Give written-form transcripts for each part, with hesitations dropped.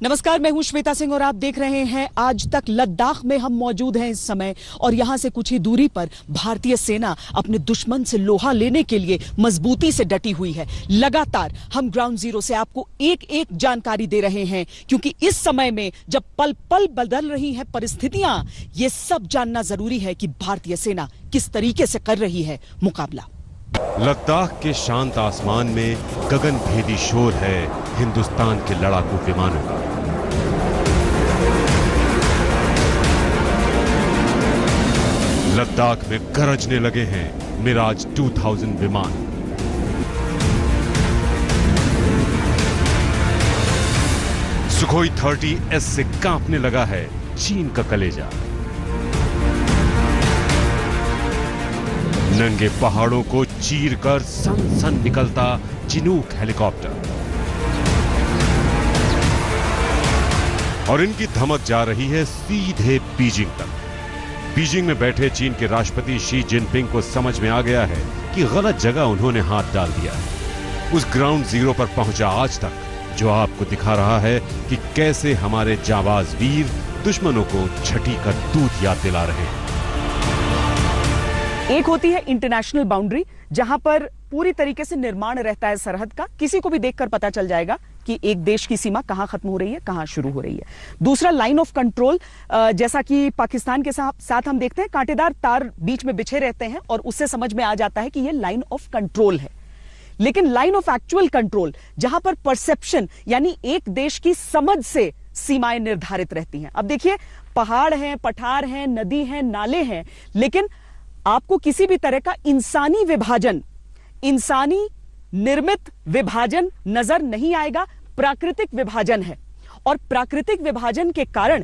नमस्कार, मैं हूं श्वेता सिंह और आप देख रहे हैं आज तक। लद्दाख में हम मौजूद हैं इस समय और यहां से कुछ ही दूरी पर भारतीय सेना अपने दुश्मन से लोहा लेने के लिए मजबूती से डटी हुई है। लगातार हम ग्राउंड जीरो से आपको एक एक जानकारी दे रहे हैं, क्योंकि इस समय में जब पल पल बदल रही है परिस्थितियां, ये सब जानना जरूरी है कि भारतीय सेना किस तरीके से कर रही है मुकाबला। लद्दाख के शांत आसमान में गगन भेदी शोर है हिंदुस्तान के लड़ाकू विमानों का। लद्दाख में गरजने लगे हैं मिराज 2000 विमान। सुखोई 30S से कांपने लगा है चीन का कलेजा। नंगे पहाड़ों को चीरकर सन सन निकलता चिनूक हेलीकॉप्टर, और इनकी धमक जा रही है सीधे बीजिंग तक। बीजिंग में बैठे चीन के राष्ट्रपति शी जिनपिंग को समझ में आ गया है कि गलत जगह उन्होंने हाथ डाल दिया है। उस ग्राउंड जीरो पर पहुंचा आज तक, जो आपको दिखा रहा है कि कैसे हमारे जाबाज वीर दुश्मनों को छठी का दूध याद दिला रहे हैं। एक होती है इंटरनेशनल बाउंड्री, जहां पर पूरी तरीके से निर्माण रहता है सरहद का। किसी को भी देखकर पता चल जाएगा कि एक देश की सीमा कहां खत्म हो रही है, कहां शुरू हो रही है। दूसरा लाइन ऑफ कंट्रोल, जैसा कि पाकिस्तान के साथ हम देखते हैं, कांटेदार तार बीच में बिछे रहते हैं और उससे समझ में आ जाता है कि यह लाइन ऑफ कंट्रोल है। लेकिन लाइन ऑफ एक्चुअल कंट्रोल, जहां पर परसेप्शन यानी एक देश की समझ से सीमाएं निर्धारित रहती हैं। अब देखिए, पहाड़ हैं, पठार हैं, नदी हैं, नाले हैं, लेकिन आपको किसी भी तरह का इंसानी विभाजन, इंसानी निर्मित विभाजन नजर नहीं आएगा। प्राकृतिक विभाजन है, और प्राकृतिक विभाजन के कारण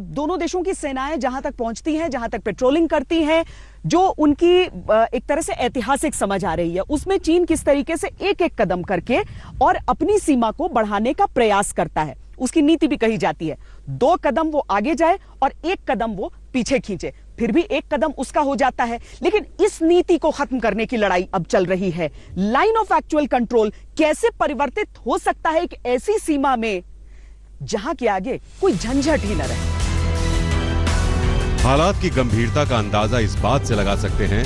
दोनों देशों की सेनाएं जहां तक पहुंचती हैं, जहां तक पेट्रोलिंग करती हैं, जो उनकी एक तरह से ऐतिहासिक समझ आ रही है, उसमें चीन किस तरीके से एक एक कदम करके और अपनी सीमा को बढ़ाने का प्रयास करता है। उसकी नीति भी कही जाती है, 2 कदम वो आगे जाए और 1 कदम वो पीछे खींचे। फिर भी 1 कदम उसका हो जाता है, लेकिन इस नीति को खत्म करने की लड़ाई अब चल रही है। लाइन ऑफ एक्चुअल कंट्रोल कैसे परिवर्तित हो सकता है एक ऐसी सीमा में जहां के आगे कोई झंझट ही न रहे। हालात की गंभीरता का अंदाजा इस बात से लगा सकते हैं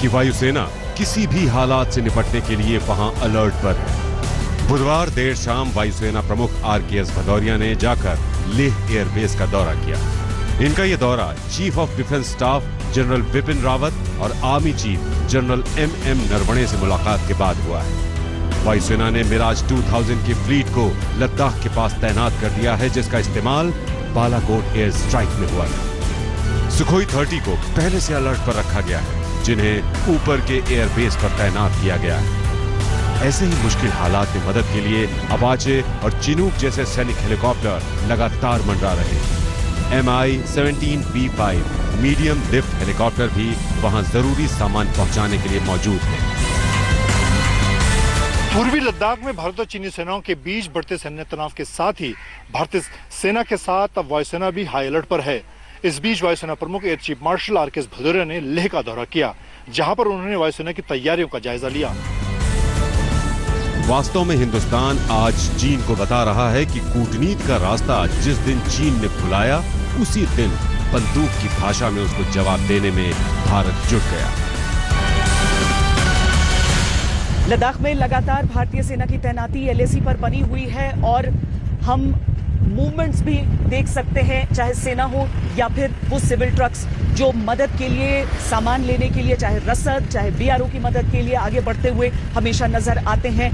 कि वायुसेना किसी भी हालात से निपटने के लिए वहां अलर्ट पर है। बुधवार देर शाम वायुसेना प्रमुख RKS भदौरिया ने जाकर लेह एयरबेस का दौरा किया। इनका यह दौरा chief of defence staff general Bipin Rawat और army chief general MM Naravane से मुलाकात के बाद हुआ है। वायुसेना ने मिराज 2000 की फ्लीट को लद्दाख के पास तैनात कर दिया है, जिसका इस्तेमाल बालाकोट एयर स्ट्राइक में हुआ था। सुखोई 30 को पहले से अलर्ट पर रखा गया है, जिन्हें ऊपर के एयरबेस पर तैनात किया गया है। ऐसे ही मुश्किल हालात में मदद के लिए अपाचे और चिनूक जैसे सैनिक हेलीकॉप्टर लगातार मंडरा रहे हैं। Mi-17V5 मीडियम लिफ्ट हेलीकॉप्टर भी वहां जरूरी सामान पहुंचाने के लिए मौजूद है। पूर्वी लद्दाख में भारत और चीनी सेनाओं के बीच बढ़ते सैन्य तनाव के साथ ही भारतीय सेना के साथ अब वायुसेना भी हाई अलर्ट पर है। इस बीच वायुसेना प्रमुख air chief marshal RKS Bhadauria ने लेह का दौरा किया, जहां पर उन्होंने वायुसेना की तैयारियों का जायजा लिया। वास्तव में हिंदुस्तान आज चीन को बता रहा है कि कूटनीति का रास्ता जिस दिन चीन ने खुलाया, उसी दिन बंदूक की भाषा में उसको जवाब देने में भारत जुट गया। लद्दाख में लगातार भारतीय सेना की तैनाती LAC पर बनी हुई है और हम मूवमेंट्स भी देख सकते हैं, चाहे सेना हो या फिर वो सिविल ट्रक्स जो मदद के लिए, सामान लेने के लिए, चाहे रसद, चाहे BRO की मदद के लिए आगे बढ़ते हुए हमेशा नजर आते हैं।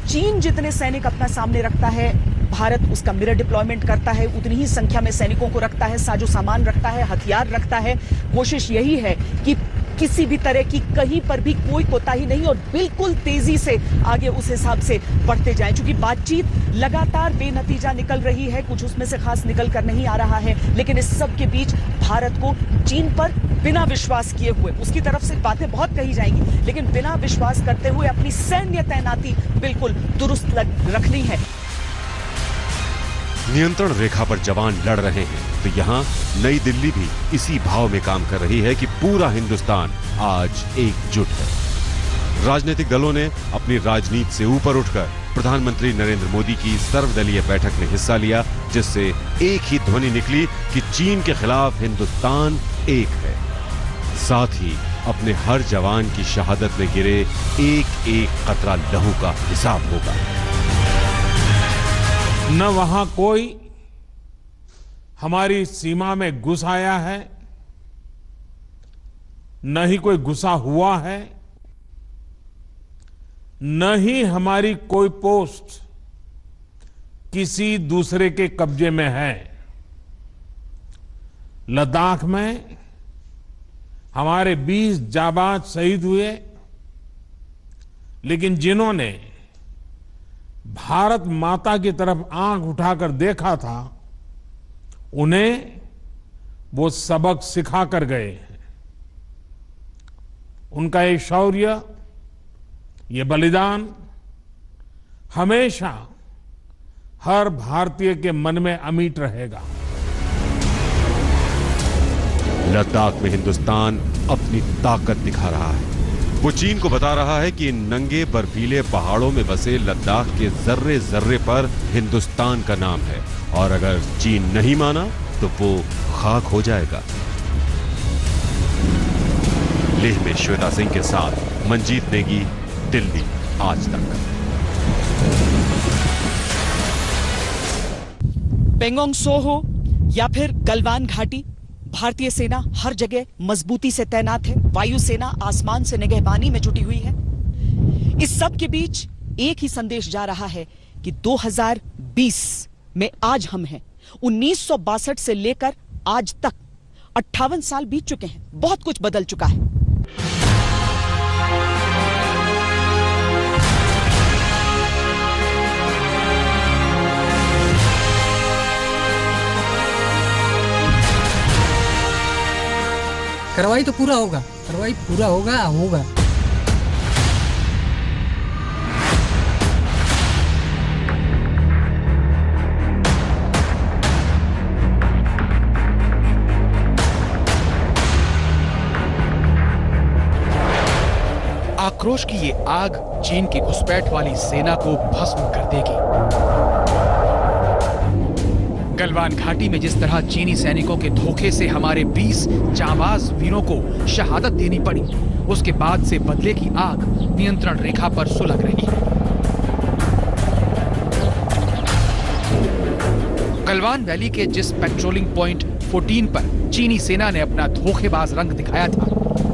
चीन जितने सैनिक अपना सामने रखता है, भारत उसका मिरर डिप्लॉयमेंट करता है, उतनी ही संख्या में सैनिकों को रखता है, साजो सामान रखता है, हथियार रखता है। कोशिश यही है कि किसी भी तरह की कहीं पर भी कोई कोताही नहीं और बिल्कुल तेजी से आगे उस हिसाब से बढ़ते जाएं। क्योंकि बातचीत लगातार बेनतीजा निकल रही है, कुछ उसमें से खास निकल कर नहीं आ रहा है, लेकिन इस सब के बीच भारत को चीन पर बिना विश्वास किए हुए, उसकी तरफ से बातें बहुत कही जाएंगी, लेकिन बिना विश्वास करते हुए अपनी सैन्य तैनाती बिल्कुल दुरुस्त रखनी है। नियंत्रण रेखा पर जवान लड़ रहे हैं, तो यहाँ नई दिल्ली भी इसी भाव में काम कर रही है कि पूरा हिंदुस्तान आज एकजुट है। राजनीतिक दलों ने अपनी राजनीति से ऊपर उठकर प्रधानमंत्री नरेंद्र मोदी की सर्वदलीय बैठक में हिस्सा लिया, जिससे एक ही ध्वनि निकली कि चीन के खिलाफ हिंदुस्तान एक है। साथ ही अपने हर जवान की शहादत में गिरे एक एक कतरा लहू का हिसाब होगा। न वहां कोई हमारी सीमा में घुस आया है, न ही कोई घुसा हुआ है, न ही हमारी कोई पोस्ट किसी दूसरे के कब्जे में है। लद्दाख में हमारे 20 जाबाज शहीद हुए, लेकिन जिन्होंने भारत माता की तरफ आंख उठाकर देखा था, उन्हें वो सबक सिखा कर गए हैं। उनका ये शौर्य, ये बलिदान हमेशा हर भारतीय के मन में अमिट रहेगा। लद्दाख में हिंदुस्तान अपनी ताकत दिखा रहा है। वो चीन को बता रहा है कि इन नंगे बर्फीले पहाड़ों में बसे लद्दाख के जर्रे जर्रे पर हिंदुस्तान का नाम है, और अगर चीन नहीं माना तो वो खाक हो जाएगा। लेह में श्वेता सिंह के साथ मंजीत नेगी, दिल्ली आज तक। पेंगोंग सो हो या फिर गलवान घाटी, भारतीय सेना हर जगह मजबूती से तैनात है। वायुसेना आसमान से निगहबानी में जुटी हुई है। इस सब के बीच एक ही संदेश जा रहा है कि 2020 में आज हम हैं। 1962 से लेकर आज तक 58 साल बीत चुके हैं। बहुत कुछ बदल चुका है। कार्रवाई तो पूरा होगा, कार्रवाई पूरा होगा। आक्रोश की ये आग चीन की घुसपैठ वाली सेना को भस्म कर देगी। गलवान घाटी में जिस तरह चीनी सैनिकों के धोखे से हमारे 20 जांबाज वीरों को शहादत देनी पड़ी, उसके बाद से बदले की आग नियंत्रण रेखा पर सुलग रही है। गलवान वैली के जिस पेट्रोलिंग पॉइंट 14 पर चीनी सेना ने अपना धोखेबाज रंग दिखाया था,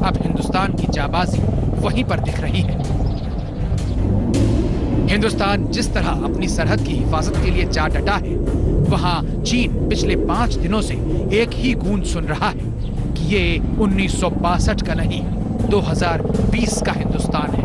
अब हिंदुस्तान की जाबाजी वहीं पर दिख रही है। हिंदुस्तान जिस तरह अपनी सरहद की हिफाजत के लिए जा डटा है, वहां चीन पिछले 5 दिनों से एक ही गूंज सुन रहा है कि ये 1962 का नहीं, 2020 का हिंदुस्तान है।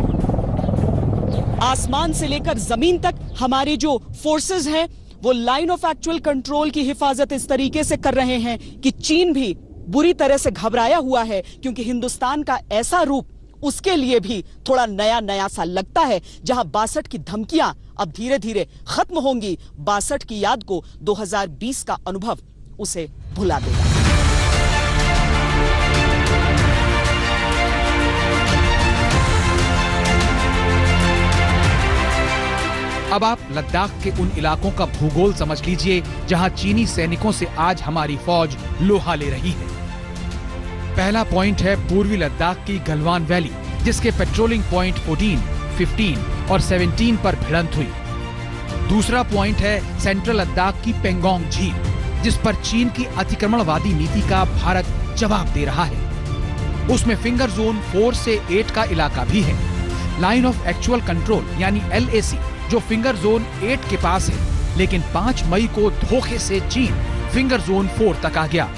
आसमान से लेकर जमीन तक हमारे जो फोर्सेस हैं, वो लाइन ऑफ एक्चुअल कंट्रोल की हिफाजत इस तरीके से कर रहे हैं कि चीन भी बुरी तरह से घबराया हुआ है, क्योंकि हिंदुस्तान का ऐसा रूप उसके लिए भी थोड़ा नया नया सा लगता है। जहां 62 की धमकियां अब धीरे धीरे खत्म होंगी, 62 की याद को 2020 का अनुभव उसे भुला देगा। अब आप लद्दाख के उन इलाकों का भूगोल समझ लीजिए जहां चीनी सैनिकों से आज हमारी फौज लोहा ले रही है। पहला पॉइंट है पूर्वी लद्दाख की गलवान वैली, जिसके पेट्रोलिंग पॉइंट 14, 15 और 17 पर भिड़ंत हुई। दूसरा पॉइंट है सेंट्रल लद्दाख की पेंगोंग झील, जिस पर चीन की अतिक्रमणवादी नीति का भारत जवाब दे रहा है। उसमें फिंगर जोन 4 से 8 का इलाका भी है। लाइन ऑफ एक्चुअल कंट्रोल यानी LAC जो फिंगर जोन 8 के पास है, लेकिन 5 मई को धोखे से चीन फिंगर जोन 4 तक आ गया।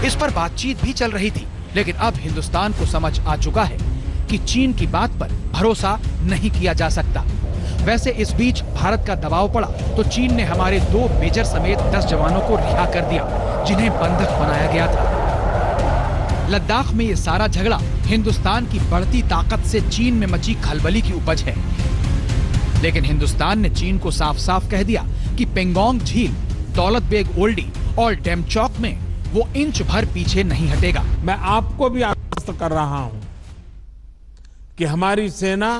इस पर बातचीत भी चल रही थी, लेकिन अब हिंदुस्तान को समझ आ चुका है कि चीन की बात पर भरोसा नहीं किया जा सकता। वैसे इस बीच भारत का दबाव पड़ा तो चीन ने हमारे 2 मेजर समेत 10 जवानों को रिहा कर दिया, जिन्हें बंधक बनाया गया था। लद्दाख में ये सारा झगड़ा हिंदुस्तान की बढ़ती ताकत से चीन में मची खलबली की उपज है। लेकिन हिंदुस्तान ने चीन को साफ साफ कह दिया कि पेंगोंग झील, दौलत बेग ओल्डी और डेमचौक में वो इंच भर पीछे नहीं हटेगा। मैं आपको भी आश्वस्त कर रहा हूं कि हमारी सेना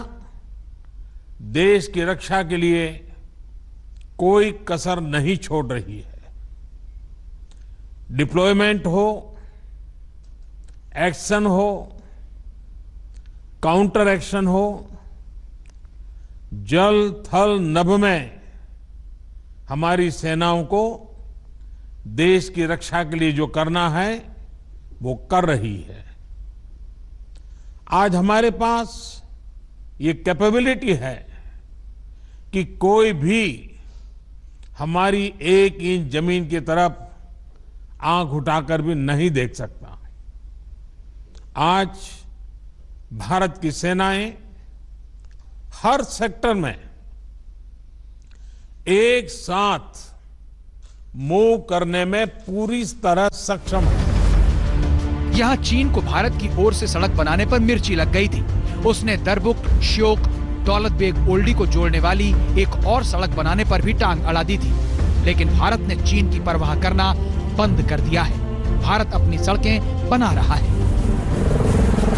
देश की रक्षा के लिए कोई कसर नहीं छोड़ रही है। डिप्लॉयमेंट हो, एक्शन हो, काउंटर एक्शन हो, जल थल नभ में हमारी सेनाओं को देश की रक्षा के लिए जो करना है वो कर रही है। आज हमारे पास ये कैपेबिलिटी है कि कोई भी हमारी एक इंच जमीन की तरफ आंख उठाकर भी नहीं देख सकता। आज भारत की सेनाएं हर सेक्टर में एक साथ मूव करने में पूरी तरह सक्षम है। यहां चीन को भारत की ओर से सड़क बनाने पर मिर्ची लग गई थी। उसने दरबुक, श्योक, दौलत बेग ओल्डी को जोड़ने वाली एक और सड़क बनाने पर भी टांग अड़ा दी थी, लेकिन भारत ने चीन की परवाह करना बंद कर दिया है। भारत अपनी सड़कें बना रहा है।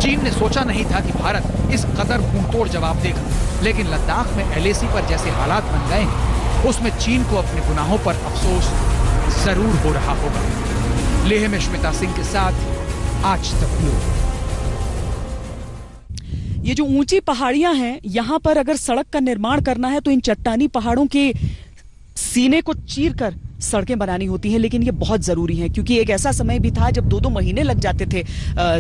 चीन ने सोचा नहीं था कि भारत इस कदर मुंहतोड़ जवाब देगा, लेकिन लद्दाख में LAC पर जैसे हालात बन गए हैं, उसमें चीन को अपने गुनाहों पर अफसोस जरूर हो रहा होगा। लेह में श्मिता सिंह के साथ आज तक ब्यूरो। ये जो ऊंची पहाड़ियां हैं, यहां पर अगर सड़क का निर्माण करना है तो इन चट्टानी पहाड़ों के सीने को चीरकर सड़कें बनानी होती हैं, लेकिन ये बहुत जरूरी है क्योंकि एक ऐसा समय भी था जब 2-2 महीने लग जाते थे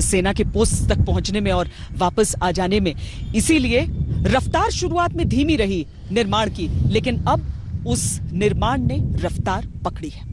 सेना के पोस्ट तक पहुंचने में और वापस आ जाने में। इसीलिए रफ्तार शुरुआत में धीमी रही निर्माण की, लेकिन अब उस निर्माण ने रफ्तार पकड़ी है।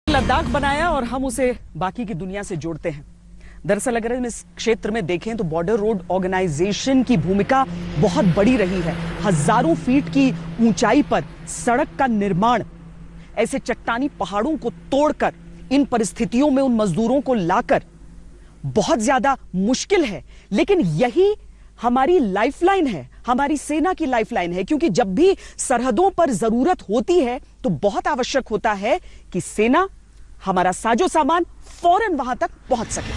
लद्दाख बनाया और हम उसे बाकी की दुनिया से जोड़ते हैं। दरअसल अगर हम इस क्षेत्र में देखें तो बॉर्डर रोड ऑर्गेनाइजेशन की भूमिका बहुत बड़ी रही है। हजारों फीट की ऊंचाई पर सड़क का निर्माण ऐसे चट्टानी पहाड़ों को तोड़कर इन परिस्थितियों में उन मजदूरों को लाकर बहुत ज्यादा मुश्किल है, लेकिन यही हमारी लाइफलाइन है, हमारी सेना की लाइफलाइन है, क्योंकि जब भी सरहदों पर जरूरत होती है तो बहुत आवश्यक होता है कि सेना, हमारा साजो सामान फौरन वहां तक पहुंच सके।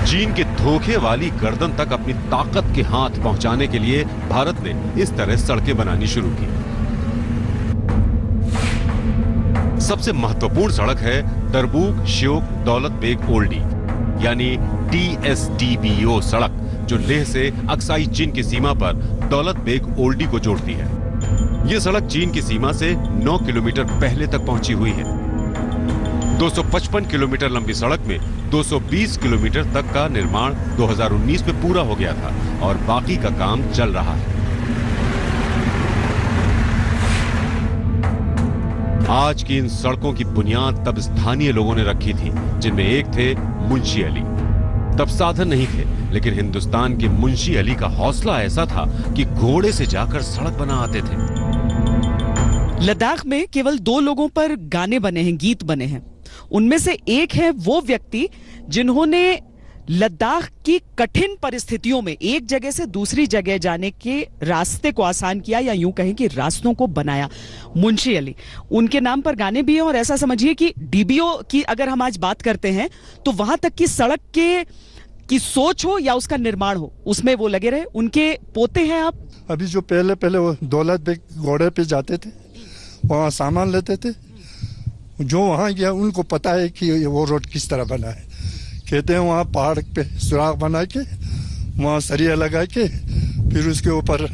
चीन के धोखे वाली गर्दन तक अपनी ताकत के हाथ पहुंचाने के लिए भारत ने इस तरह सड़कें बनानी शुरू की। सबसे महत्वपूर्ण सड़क है दरबुक, श्योक, दौलत बेग ओल्डी यानी DSDBO सड़क, जो लेह से अक्साई चीन की सीमा पर दौलत बेग ओल्डी को जोड़ती है। यह सड़क चीन की सीमा से 9 किलोमीटर पहले तक पहुंची हुई है। 255 किलोमीटर लंबी सड़क में 220 किलोमीटर तक का निर्माण 2019 में पूरा हो गया था और बाकी का काम चल रहा है। आज की इन सड़कों की बुनियाद तब स्थानीय लोगों ने रखी थी, जिनमें एक थे मुंशी अली। तब साधन नहीं थे, लेकिन हिंदुस्तान के मुंशी अली का हौसला ऐसा था कि घोड़े से जाकर सड़क बना आते थे। लद्दाख में केवल 2 लोगों पर गाने बने हैं, गीत बने हैं। उनमें से एक है वो व्यक्ति जिन्होंने लद्दाख की कठिन परिस्थितियों में एक जगह से दूसरी जगह जाने के रास्ते को आसान किया, या यूं कहें कि रास्तों को बनाया, मुंशी अली। उनके नाम पर गाने भी हैं और ऐसा समझिए कि DBO की अगर हम आज बात करते हैं तो वहां तक की सड़क की सोच हो या उसका निर्माण हो, उसमें वो लगे रहे। उनके पोते हैं आप। अभी जो पहले वो दौलत बेग घोड़े पे जाते थे, वहाँ सामान लेते थे, जो वहाँ गया उनको पता है कि वो रोड किस तरह बना है। कहते हैं वहाँ पहाड़ पे सुराख बना के, वहाँ सरिया लगा के, फिर उसके ऊपर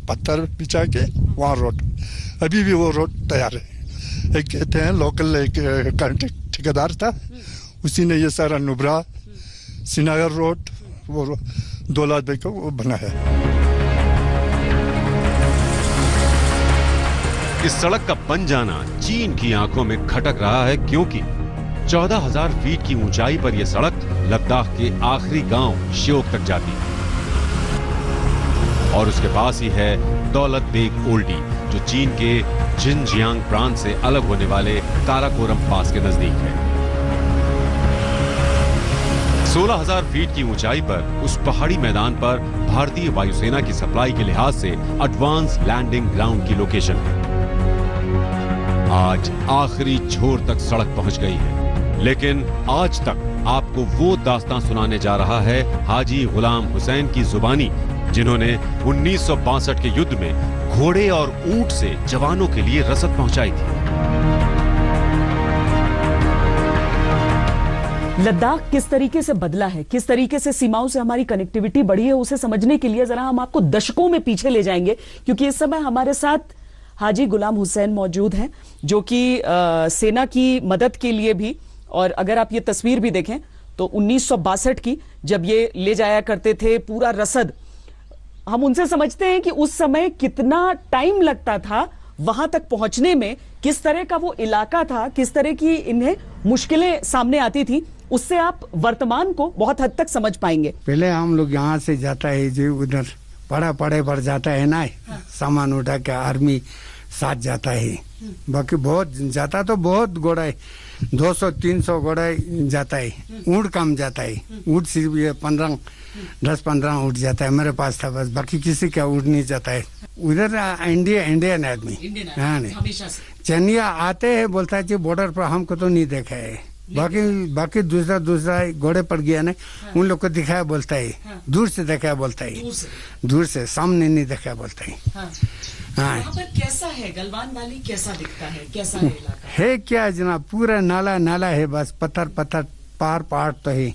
पत्थर बिछा के वहाँ रोड, अभी भी वो रोड तैयार है। एक कहते हैं लोकल एक कॉन्ट्रैक्ट ठेकेदार था, उसी ने ये सारा नुब्रा श्रीनगर रोड वो दौलत बेग को वो बनाया। इस सड़क का बन जाना चीन की आंखों में खटक रहा है, क्योंकि 14,000 फीट की ऊंचाई पर यह सड़क लद्दाख के आखिरी गांव श्योक तक जाती है और उसके पास ही है दौलत बेग ओल्डी, जो चीन के जिनजियांग प्रांत से अलग होने वाले काराकोरम पास के नजदीक है। 16,000 फीट की ऊंचाई पर उस पहाड़ी मैदान पर भारतीय वायुसेना की सप्लाई के लिहाज से एडवांस लैंडिंग ग्राउंड की लोकेशन है। आज आखिरी छोर तक सड़क पहुंच गई है, लेकिन आज तक आपको वो दास्तां सुनाने जा रहा है हाजी गुलाम हुसैन की जुबानी, जिन्होंने 1962 के युद्ध में घोड़े और ऊंट से जवानों के लिए रसद पहुंचाई थी। लद्दाख किस तरीके से बदला है, किस तरीके से सीमाओं से हमारी कनेक्टिविटी बढ़ी है, उसे समझने के लिए जरा हम आपको दशकों में पीछे ले जाएंगे, क्योंकि इस समय हमारे साथ हाजी गुलाम हुसैन मौजूद हैं, जो कि सेना की मदद के लिए भी, और अगर आप ये तस्वीर भी देखें तो 1962 की, जब ये ले जाया करते थे पूरा रसद, हम उनसे समझते हैं कि उस समय कितना टाइम लगता था वहां तक पहुंचने में, किस तरह का वो इलाका था, किस तरह की इन्हें मुश्किलें सामने आती थी, उससे आप वर्तमान को बहुत हद तक समझ पाएंगे। पहले हम लोग यहाँ से जाता है जो उधर पड़े पर जाता है ना, हाँ। सामान उठा के आर्मी साथ जाता है, बाकी बहुत जाता तो बहुत घोड़ा है, 200-300 घोड़ा जाता है, ऊँट कम जाता है, ऊँट सिर्फ ये 10-15 ऊँट जाता है, मेरे पास था बस, बाकी किसी का ऊँट नहीं जाता है उधर। इंडियन आदमी, हाँ नहीं, चनिया आते हैं, बोलता है बॉर्डर पर हमको तो नहीं देखा है, बाकी दूसरा घोड़े पर गया ना, हाँ। उन लोग को दिखाया बोलता है, हाँ। दूर से दिखाया बोलता है, दूर से सामने नहीं दिखाया बोलता है। हाँ। हाँ। वहाँ पर कैसा है गलवान वैली, कैसा दिखता है, कैसा है इलाका? है क्या जनाब, पूरा नाला है, बस पत्थर पहाड़ तो है।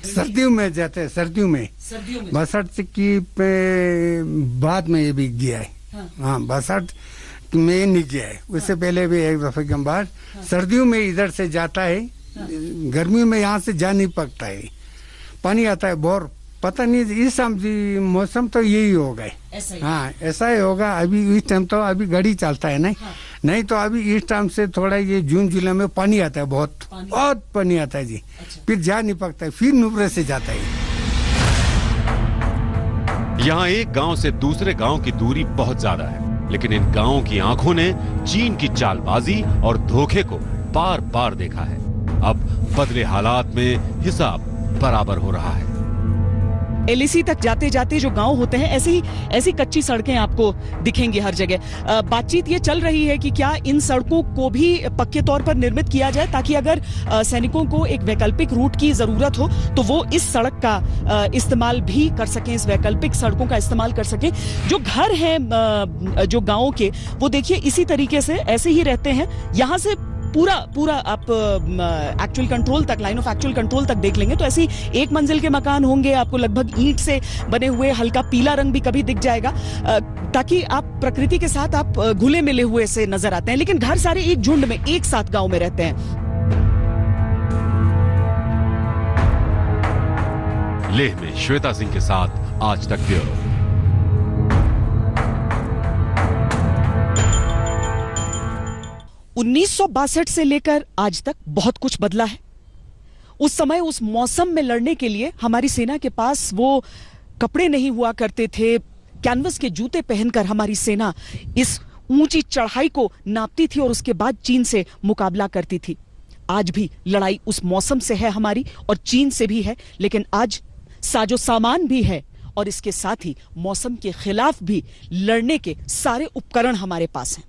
सर्दियों में जाते हैं, सर्दियों में बसंत की बाद में ये भी गया है। हाँ, बसंत में नहीं गया है, उससे पहले भी एक दफे के बाद सर्दियों में इधर से जाता है, गर्मियों में यहाँ से जा नहीं पकता है, पानी आता है बोर, पता नहीं इस मौसम तो यही होगा। हाँ, ऐसा ही होगा। अभी इस टाइम तो अभी गाड़ी चलता है नहीं, हाँ। नहीं तो अभी इस टाइम से थोड़ा ये जून जुलाई में पानी आता है, बहुत पानी आता है जी। अच्छा। फिर जा नहीं पकता है, फिर नुब्रे से जाता है। यहाँ एक गांव से दूसरे गांव की दूरी बहुत ज्यादा है, लेकिन इन गांवों की आंखों ने चीन की चालबाजी और धोखे को बार बार देखा है। अब बदले हालात में हिसाब बराबर हो रहा है। एलएसी तक जाते जाते जो गांव होते हैं, ऐसी कच्ची सड़कें आपको दिखेंगी हर जगह। बातचीत ये चल रही है कि क्या इन सड़कों को भी पक्के तौर पर निर्मित किया जाए, ताकि अगर सैनिकों को एक वैकल्पिक रूट की जरूरत हो तो वो इस सड़क का इस्तेमाल भी कर सकें, इस वैकल्पिक सड़कों का इस्तेमाल कर सकें। जो घर हैं जो गाँव के, वो देखिए इसी तरीके से ऐसे ही रहते हैं। यहाँ से पूरा आप एक्चुअल कंट्रोल तक, लाइन ऑफ एक्चुअल कंट्रोल तक देख लेंगे तो ऐसी एक मंजिल के मकान होंगे, आपको लगभग ईंट से बने हुए, हल्का पीला रंग भी कभी दिख जाएगा, ताकि आप प्रकृति के साथ आप घुले मिले हुए से नजर आते हैं। लेकिन घर सारे एक झुंड में एक साथ गांव में रहते हैं। लेह में श्वेता सिंह के साथ आज तक ब्यूरो। उन्नीस 1962 से लेकर आज तक बहुत कुछ बदला है। उस समय उस मौसम में लड़ने के लिए हमारी सेना के पास वो कपड़े नहीं हुआ करते थे। कैनवस के जूते पहनकर हमारी सेना इस ऊंची चढ़ाई को नापती थी और उसके बाद चीन से मुकाबला करती थी। आज भी लड़ाई उस मौसम से है हमारी और चीन से भी है, लेकिन आज साजो सामान भी है और इसके साथ ही मौसम के खिलाफ भी लड़ने के सारे उपकरण हमारे पास हैं।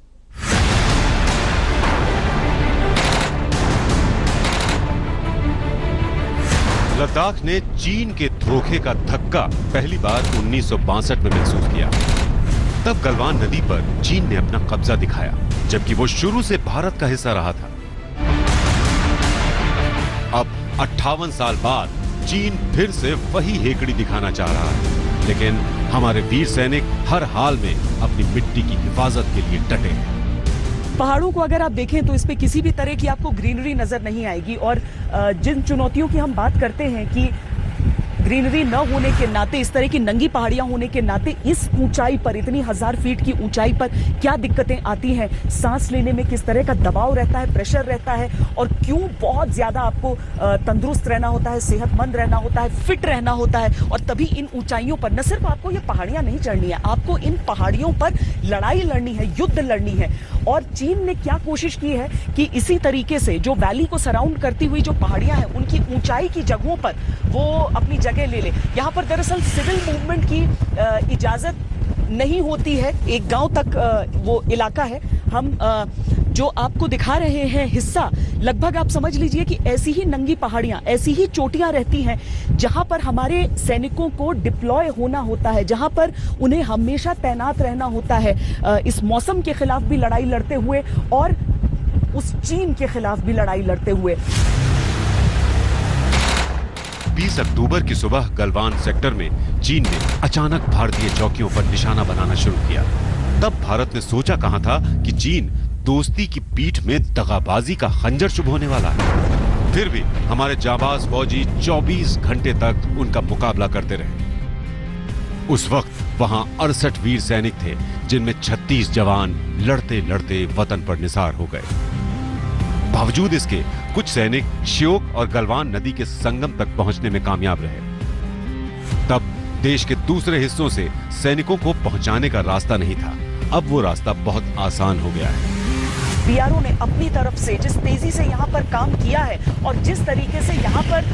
लद्दाख ने चीन के धोखे का धक्का पहली बार 1962 में महसूस किया। तब गलवान नदी पर चीन ने अपना कब्जा दिखाया, जबकि वो शुरू से भारत का हिस्सा रहा था। अब 58 साल बाद चीन फिर से वही हेकड़ी दिखाना चाह रहा है, लेकिन हमारे वीर सैनिक हर हाल में अपनी मिट्टी की हिफाजत के लिए डटे हैं। पहाड़ों को अगर आप देखें तो इस पे किसी भी तरह की आपको ग्रीनरी नजर नहीं आएगी। और जिन चुनौतियों की हम बात करते हैं कि ग्रीनरी न होने के नाते, इस तरह की नंगी पहाड़ियां होने के नाते, इस ऊंचाई पर, इतनी 1000 फीट की ऊंचाई पर क्या दिक्कतें आती हैं, सांस लेने में किस तरह का दबाव रहता है, प्रेशर रहता है, और क्यों बहुत ज्यादा आपको तंदुरुस्त रहना होता है, सेहतमंद रहना होता है, फिट रहना होता है। और तभी इन ऊंचाइयों पर न सिर्फ आपको ये पहाड़ियां नहीं चढ़नी है, आपको इन पहाड़ियों पर लड़ाई लड़नी है, युद्ध लड़नी है। और चीन ने क्या कोशिश की है कि इसी तरीके से जो वैली को सराउंड करती हुई जो पहाड़ियां हैं, उनकी ऊंचाई की जगहों पर वो अपनी जगह ले ले। यहाँ पर दरअसल सिविल मूवमेंट की इजाजत नहीं होती है। एक गांव तक वो इलाका है। हम जो आपको दिखा रहे हैं हिस्सा, लगभग आप समझ लीजिए कि ऐसी ही नंगी पहाड़ियां, ऐसी ही चोटियां रहती हैं जहां पर हमारे सैनिकों को डिप्लॉय होना होता है, जहां पर उन्हें हमेशा तैनात रहना होता है, इस मौसम के खिलाफ भी लड़ाई लड़ते हुए और उस चीन के खिलाफ भी लड़ाई लड़ते हुए। 20 अक्टूबर की सुबह गलवान सेक्टर में चीन ने अचानक भारतीय चौकियों पर निशाना बनाना शुरू किया। तब भारत ने सोचा कहां था कि चीन दोस्ती की पीठ में दगाबाजी का खंजर चुभोने वाला है। फिर भी हमारे जाबाज फौजी 24 घंटे तक उनका मुकाबला करते रहे। उस वक्त वहां 68 वीर सैनिक थे, जिनमें 36 जवान लड़ते लड़ते वतन पर निसार हो गए। बावजूद इसके कुछ सैनिक श्योक और गलवान नदी के संगम तक पहुंचने में कामयाब रहे। तब देश के दूसरे हिस्सों से सैनिकों को पहुंचाने का रास्ता नहीं था। अब वो रास्ता बहुत आसान हो गया है। बीआरओ ने अपनी तरफ से जिस तेजी से यहाँ पर काम किया है और जिस तरीके से यहाँ पर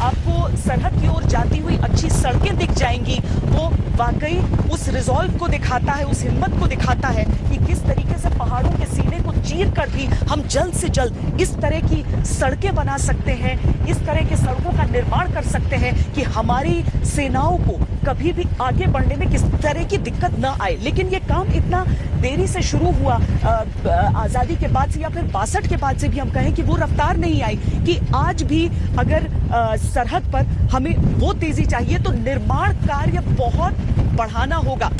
आपको सरहद की ओर जाती हुई अच्छी सड़कें दिख जाएंगी, वो वाकई उस रिजॉल्व को दिखाता है, उस हिम्मत को दिखाता है कि किस तरीके से पहाड़ों के सीने को चीर कर भी हम जल्द से जल्द इस तरह की सड़कें बना सकते हैं, इस तरह की सड़कों का निर्माण कर सकते हैं कि हमारी सेनाओं को कभी भी आगे बढ़ने में किस तरह की दिक्कत न आए। लेकिन ये काम इतना देरी से शुरू हुआ, आजादी के बाद से या फिर 62 के बाद से भी हम कहें कि वो रफ्तार नहीं आई कि आज भी अगर सरहद पर हमें वो तेजी चाहिए तो निर्माण कार्य बहुत बढ़ाना होगा।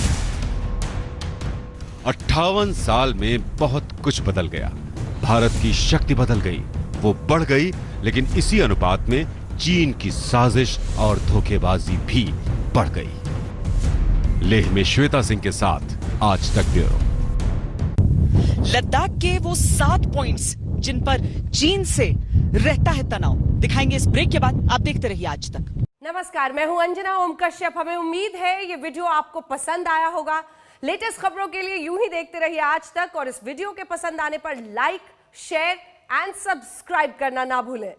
58 साल में बहुत कुछ बदल गया। भारत की शक्ति बदल गई, वो बढ़ गई, लेकिन इसी अनुपात में चीन की साजिश और धोखेबाजी भी बढ़ गई। लेह में श्वेता सिंह के साथ आज तक ब्यूरो। लद्दाख के वो 7 पॉइंट्स जिन पर चीन से रहता है तनाव, दिखाएंगे इस ब्रेक के बाद। आप देखते रहिए आज तक। नमस्कार, मैं हूं अंजना ओम कश्यप। हमें उम्मीद है ये वीडियो आपको पसंद आया होगा। लेटेस्ट खबरों के लिए यूं ही देखते रहिए आज तक, और इस वीडियो के पसंद आने पर लाइक, शेयर एंड सब्सक्राइब करना ना भूलें।